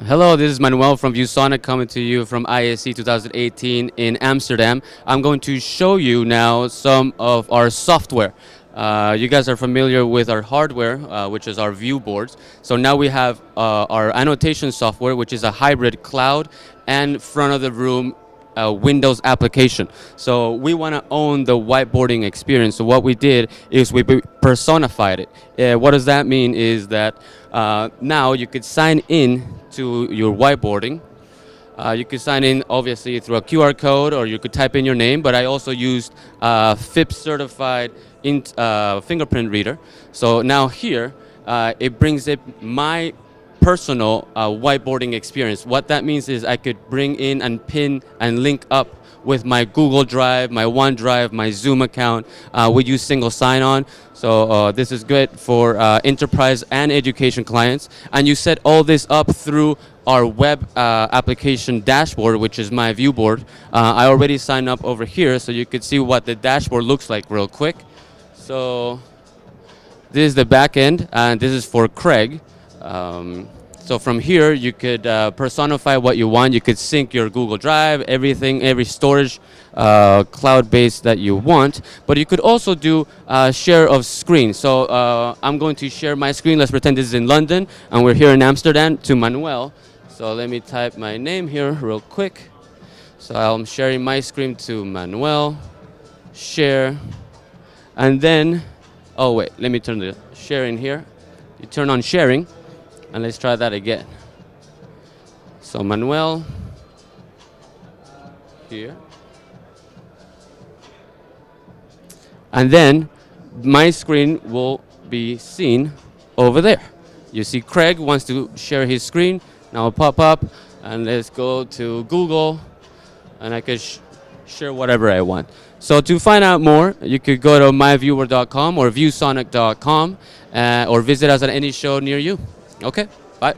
Hello, this is Manuel from ViewSonic coming to you from ISE 2018 in Amsterdam. I'm going to show you now some of our software. You guys are familiar with our hardware, which is our ViewBoards. So now we have our annotation software, which is a hybrid cloud and front of the room Windows application. So we want to own the whiteboarding experience. So what we did is we personified it. What does that mean is that now you could sign in to your whiteboarding. You could sign in obviously through a QR code, or you could type in your name, but I also used FIPS certified fingerprint reader. So now here it brings it my personal whiteboarding experience. What that means is I could bring in and pin and link up with my Google Drive, my OneDrive, my Zoom account. We use single sign-on, so this is good for enterprise and education clients. And you set all this up through our web application dashboard, which is myViewBoard. I already signed up over here, so you could see what the dashboard looks like real quick. So this is the back end, and this is for Craig. So from here, you could personify what you want. You could sync your Google Drive, everything, every storage cloud-based that you want. But you could also do share of screen. So I'm going to share my screen. Let's pretend this is in London, and we're here in Amsterdam to Manuel. So let me type my name here real quick. So I'm sharing my screen to Manuel. Share. And then, oh wait, let me turn the sharing here. You turn on sharing. And let's try that again. So Manuel, here. And then my screen will be seen over there. You see Craig wants to share his screen. Now I'll pop up, and let's go to Google, and I can share whatever I want. So to find out more, you could go to myViewBoard.com or ViewSonic.com or visit us at any show near you. Okay, bye.